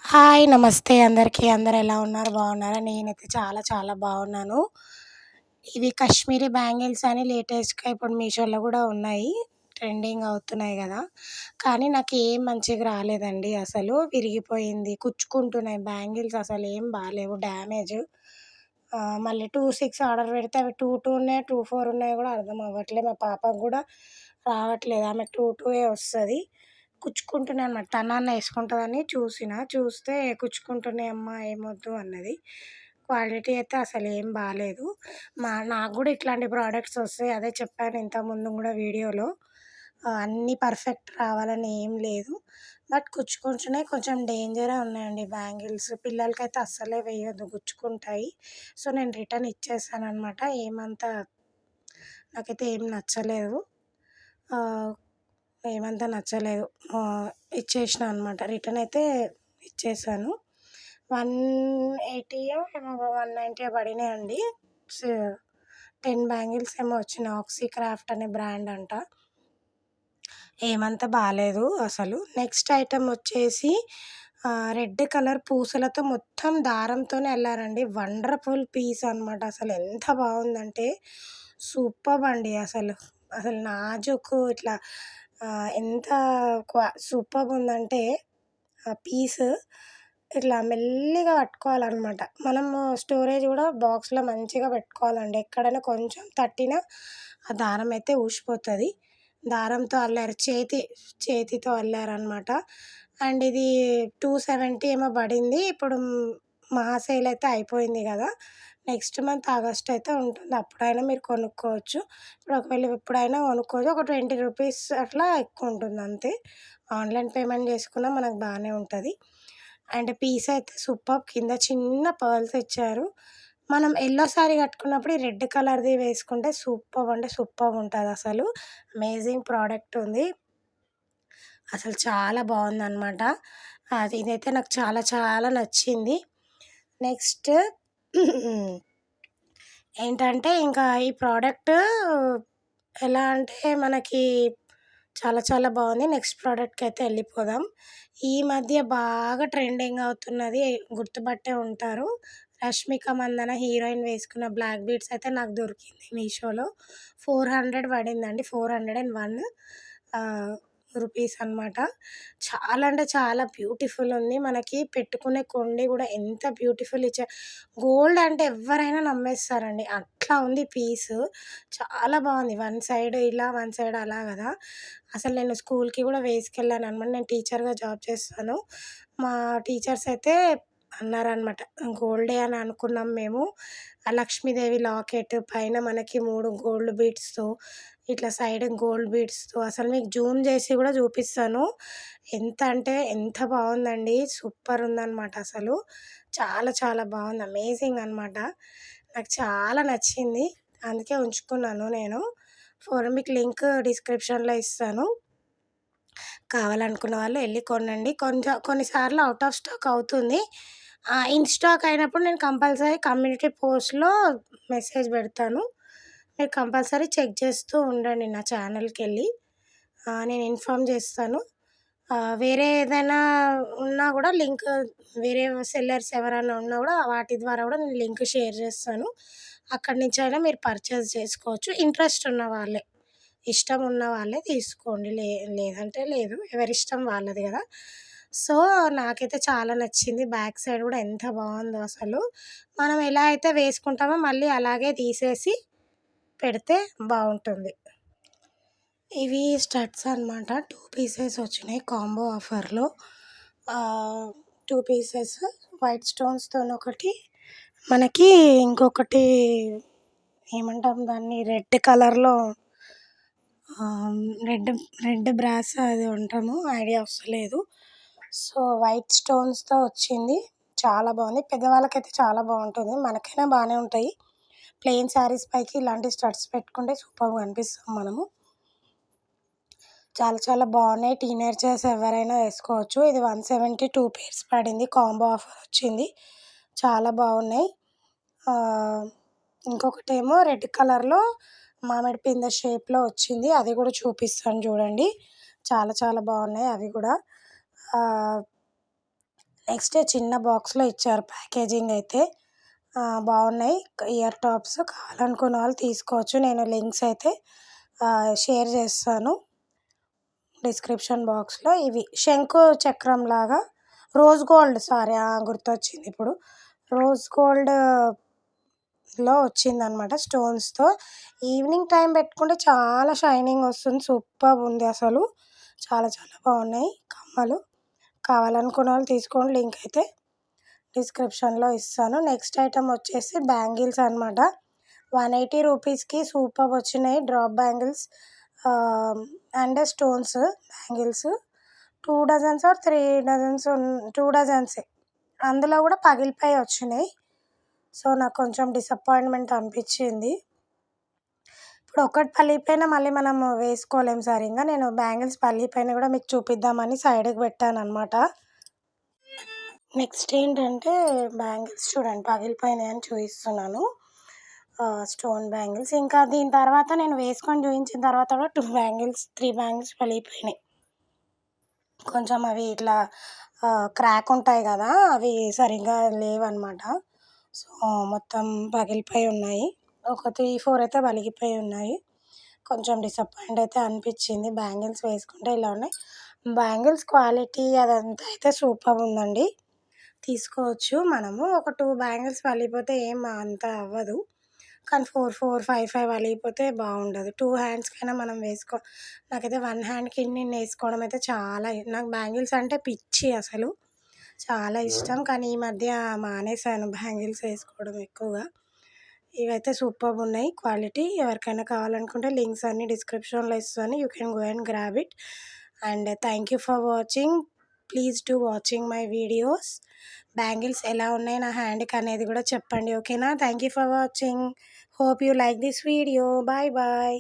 Hi! నమస్తే అందరికీ. అందరూ ఎలా ఉన్నారు? బాగున్నారా? నేనైతే చాలా చాలా బాగున్నాను. ఇవి కాశ్మీరీ బ్యాంగిల్స్ అని లేటెస్ట్‌గా ఇప్పుడు మీషోలో గూడా ఉన్నాయి. ట్రెండింగ్ అవుతున్నాయి గదా! కానీ నాకేం మంచిగా రాలేదండి అసలు. విరిగిపోయింది, కుచ్చుకుంటున్నాయి బ్యాంగిల్స్ అసలేం బాలేవు డ్యామేజ్. మళ్ళీ 2, 6 ఆర్డర్ పెడితే అవి 2, 2 ఉన్నాయి, 2, 4 ఉన్నాయో గూడా అర్థం అవ్వట్లే. మా పాపకు గూడా రావట్లేదు. ఆమెకు 2, 2 వస్తది. కుచ్చుకుంటున్నాయనమాట. తనన్నా యేసుకుంటదని చూస్తే కుచ్చుకుంటున్నాయి అమ్మ ఏమొద్దు అన్నది. క్వాలిటీ అయితే అసలేం బాలేదు. నాకు గూడా ఇట్లాంటి ప్రొడక్ట్స్ వస్తాయి. అదే చెప్పాను ఇంతకుముందు గూడా వీడియోలో. అన్నీ పర్ఫెక్ట్ రావాలని ఏం లేదు. బట్ కుచ్చుకుంటున్నాయి. కొంచెం డేంజరే ఉన్నాయండి బ్యాంగిల్స్. పిల్లలకైతే అస్సలే వేయొద్దు గుచ్చుకుంటాయి. సో, నేను రిటర్న్ ఇచ్చేసాననమాట. నాకైతే ఏం నచ్చలేదు. ఆహ్, ఏమంత నచ్చలేదు. ఇచ్చేసినా అనమాట. రిటర్న్ అయితే ఇచ్చేసాను. 180 ఏమో 190 పడినాయండి. స్ 10 బ్యాంగిల్స్ ఏమో వచ్చినాయి. ఆక్సీ క్రాఫ్ట్ అనే బ్రాండ్ అంట. ఏమంత బాలేదు అసలు. నెక్స్ట్ ఐటెమ్ వచ్చేసి రెడ్ కలర్ పూసలతో మొత్తం దారంతోనే అల్లారండి. వండర్‌ఫుల్ పీస్ అనమాట. అసలు ఎంత బావుందంటే సూపర్బ్ అండి అసలు. అసలు నాజూకు ఇట్లా ఎంత సూపర్బ్ ఉందంటే ఆ పీసు ఇట్లా మెల్లిగా పట్టుకోవాలనమాట. మనము స్టోరేజ్ గూడా బాక్స్‌లో మంచిగా పెట్టుకోవాలండి. ఎక్కడైనా కొంచెం తట్టినా ఆ దారం అయితే ఊసిపోతది. దారంతో అల్లారు. చేతితో అల్లారనమాట. అండ్ ఇది 270 ఏమో పడింది. ఇప్పుడు మహా సేల్ అయితే అయిపోయింది గదా! నెక్స్ట్ మంత్ ఆగస్ట్ అయితే ఉంటుంది. అప్పుడైనా మీరు కొనుక్కోవచ్చు. ఇప్పుడు ఒకవేళ ఎప్పుడైనా కొనుక్కోవచ్చు. ఒక 20 రూపీస్ అట్లా ఎక్కువుంటుంది అంతే. ఆన్‌లైన్ పేమెంట్ చేసుకున్నా మనకు బానే ఉంటది. అండ్ పీస్ అయితే సూపర్బ్. కింద చిన్న పర్ల్స్ ఇచ్చారు. మనం యెల్లో సారీ కట్టుకున్నప్పుడు ఈ రెడ్ కలర్‌ది వేసుకుంటే సూపర్బ్ అంటే సూపర్బ్ ఉంటదసలు. అమేజింగ్ ప్రోడక్ట్ ఉంది. అసలు చాలా బావుందనమాట. ఇదైతే నాకు చాలా చాలా నచ్చింది. నెక్స్ట్ ఏంటంటే ఇంకా ఈ ప్రోడక్ట్ ఎలా అంటే మనకి చాలా చాలా బావుంది. నెక్స్ట్ ప్రోడక్ట్‌కైతే ఎళ్ళిపోదాం. ఈ మధ్య బాగా ట్రెండింగ్ అవుతున్నది గుర్తుపట్టే ఉంటారు. 'రష్మిక మందన' హీరోయిన్ వేసుకున్న బ్లాక్ బీడ్స్ అయితే నాకు దొరికింది మీషోలో. 400 పడిందండి. 401 రూపీస్ అనమాట. చాలా అంటే చాలా బ్యూటిఫుల్ ఉంది. మనకి పెట్టుకునే కొండి గూడా ఎంత బ్యూటిఫుల్ గోల్డ్ అంటే ఎవ్వరైనా నమ్మేస్తారండి. అట్లా ఉంది పీసు. చాలా బావుంది. వన్ సైడ్ ఇలా, వన్ సైడ్ అలా గదా! అసలు నేను స్కూల్‌కి గూడా వేసుకెళ్ళాననమాట. నేను టీచర్‌గా జాబ్ చేస్తాను. మా టీచర్స్ అయితే అన్నారనమాట. గోల్డే అని అనుకున్నాం మేము. ఆ లక్ష్మీదేవి లాకెట్ పైన మనకి 3 గోల్డ్ బీడ్స్‌తో ఇట్లా సైడ్ గోల్డ్ బీడ్స్‌తో అసలు మీకు జూమ్ చేసి గూడా చూపిస్తాను. ఎంత అంటే ఎంత బావుందండి. సూపర్ ఉందనమాట అసలు. చాలా చాలా బావుంది. అమేజింగ్ అనమాట. నాకు చాలా నచ్చింది. అందుకే ఉంచుకున్నాను నేను. మీకు లింక్ డిస్క్రిప్షన్‌లో ఇస్తాను. కావాలనుకున్న వాళ్ళు ఎళ్లి కొనండి. కొన్నిసార్లు ఔట్ ఆఫ్ స్టాక్ అవుతుంది. ఇన్ స్టాక్ అయినప్పుడు నేను కంపల్సరీ కమ్యూనిటీ పోస్ట్‌లో మెసేజ్ పెడతాను. మీరు కంపల్సరీ చెక్ చేస్తూ ఉండండి నా ఛానల్‌కెళ్ళి. నేను ఇన్ఫార్మ్ చేస్తాను. వేరే ఏదైనా ఉన్నా గూడా వేరే సెల్లర్స్ ఎవరైనా ఉన్నా గూడా వాటి ద్వారా గూడా నేను లింక్ షేర్ చేస్తాను. అక్కడి నుంచైనా మీరు పర్చేస్ చేసుకోవచ్చు. ఇంట్రెస్ట్ ఉన్న వాళ్ళే. ఇష్టం ఉన్న వాళ్ళే తీసుకోండి. లేదంటే లేదు. ఎవరిష్టం వాళ్ళది గదా! సో, నాకైతే చాలా నచ్చింది. బ్యాక్ సైడ్ గూడా ఎంత బావుందో అసలు. మనం ఎలా అయితే వేసుకుంటామో మళ్ళీ అలాగే తీసేసి పెడితే బావుంటుంది. ఇవి స్టడ్స్ అనమాట. 2 పీసెస్ వచ్చినాయి కాంబో ఆఫర్‌లో. 2 పీసెస్ వైట్ స్టోన్స్‌తోనొకటి, మనకి ఇంకొకటి ఏమంటాం దాన్ని రెడ్ కలర్‌లో రెడ్ రెడ్ బ్రాస్ అది అంటాము. ఐడియా వస్తలేదు. సో, వైట్ స్టోన్స్‌తో వచ్చింది. చాలా బావుంది. పెద్దవాళ్ళకైతే చాలా బావుంటుంది. మనకైనా బానే ఉంటాయి. ప్లెయిన్ శారీస్ పైకి ఇలాంటి స్టడ్స్ పెట్టుకుంటే సూపర్‌గా కనిపిస్తాం మనము. చాలా చాలా బావున్నాయి. టీనేజర్స్ ఎవరైనా వేసుకోవచ్చు. ఇది 172 పెయిర్స్ పడింది. కాంబో ఆఫర్ వచ్చింది. చాలా బావున్నాయి. ఆహ్, ఇంకొకటేమో రెడ్ కలర్‌లో మామిడి పిందె షేప్‌లో వచ్చింది. అది గూడా చూపిస్తాను చూడండి. చాలా చాలా బావున్నాయి అవి గూడా. ఆహ్, నెక్స్ట్ చిన్న బాక్స్లో ఇచ్చారు ప్యాకేజింగ్ అయితే. బాగున్నాయి ఇయర్ టాప్స్. కావాలనుకున్న వాళ్ళు తీసుకోవచ్చు. నేను లింక్స్ అయితే షేర్ చేస్తాను డిస్క్రిప్షన్ బాక్స్లో. ఇవి శంకు చక్రం లాగా రోజ్ గోల్డ్, సారీ గుర్తొచ్చింది ఇప్పుడు, రోజ్ గోల్డ్లో వచ్చిందనమాట స్టోన్స్తో. ఈవినింగ్ టైం పెట్టుకుంటే చాలా షైనింగ్ వస్తుంది, సూపర్ ఉంది అసలు. చాలా చాలా బాగున్నాయి కమ్మలు. కావాలనుకున్న వాళ్ళు తీసుకోండి, లింక్ అయితే డిస్క్రిప్షన్లో ఇస్తాను. నెక్స్ట్ ఐటమ్ వచ్చేసి బ్యాంగిల్స్ అనమాట. 180 రూపీస్కి సూపర్ వచ్చినాయి drop bangles and stones bangles. 2 dozens or 3 dozens, 2 డజన్సే. అందులో కూడా పగిలిపోయి వచ్చినాయి. సో నాకు కొంచెం డిసప్పాయింట్మెంట్ అనిపించింది. ఇప్పుడు ఒకటి పగిలిపోయినా మళ్ళీ మనం వేసుకోలేము సరిగ్గా. నేను బ్యాంగిల్స్ పగిలిపోయినా కూడా మీకు చూపిద్దామని సైడ్కి పెట్టాను అనమాట. నెక్స్ట్ ఏంటంటే బ్యాంగిల్స్ చూడండి, పగిలిపోయినాయి అని చూపిస్తున్నాను. Stone bangles. ఇంకా దీని తర్వాత నేను వేసుకొని చూపించిన తర్వాత కూడా 3 బ్యాంగిల్స్ పగిలిపోయినాయి. కొంచెం అవి ఇట్లా క్రాక్ ఉంటాయి కదా, అవి సరిగ్గా లేవన్నమాట. సో మొత్తం పగిలిపోయి ఉన్నాయి. ఒక 3-4 అయితే పగిలిపోయి ఉన్నాయి. కొంచెం డిసప్పాయింట్ అయితే అనిపించింది. బ్యాంగిల్స్ వేసుకుంటే ఇలా ఉన్నాయి. బ్యాంగిల్స్ క్వాలిటీ అదంతా అయితే సూపర్ ఉందండి, తీసుకోవచ్చు మనము. ఒక 2 బ్యాంగిల్స్ పగిలిపోతే ఏం అంత అవ్వదు, కానీ 4, 4, 5, 5 పగిలిపోతే బాగుండదు. 2 హ్యాండ్స్కైనా మనం నాకైతే 1 హ్యాండ్కి నేను వేసుకోవడం అయితే నాకు బ్యాంగిల్స్ అంటే పిచ్చి అసలు, చాలా ఇష్టం. కానీ ఈ మధ్య మానేశాను బ్యాంగిల్స్ వేసుకోవడం ఎక్కువగా. ఇవైతే సూపర్గా ఉన్నాయి క్వాలిటీ. ఎవరికైనా కావాలనుకుంటే లింక్స్ అన్నీ డిస్క్రిప్షన్లో ఇస్తాను, you can go and grab it. And thank you for watching. Please do watching my videos. Bangles ఎలా ఉన్నాయి నా హ్యాండ్కి అనేది కూడా చెప్పండి, ఓకేనా? Thank you for watching. Hope you like this video. Bye bye.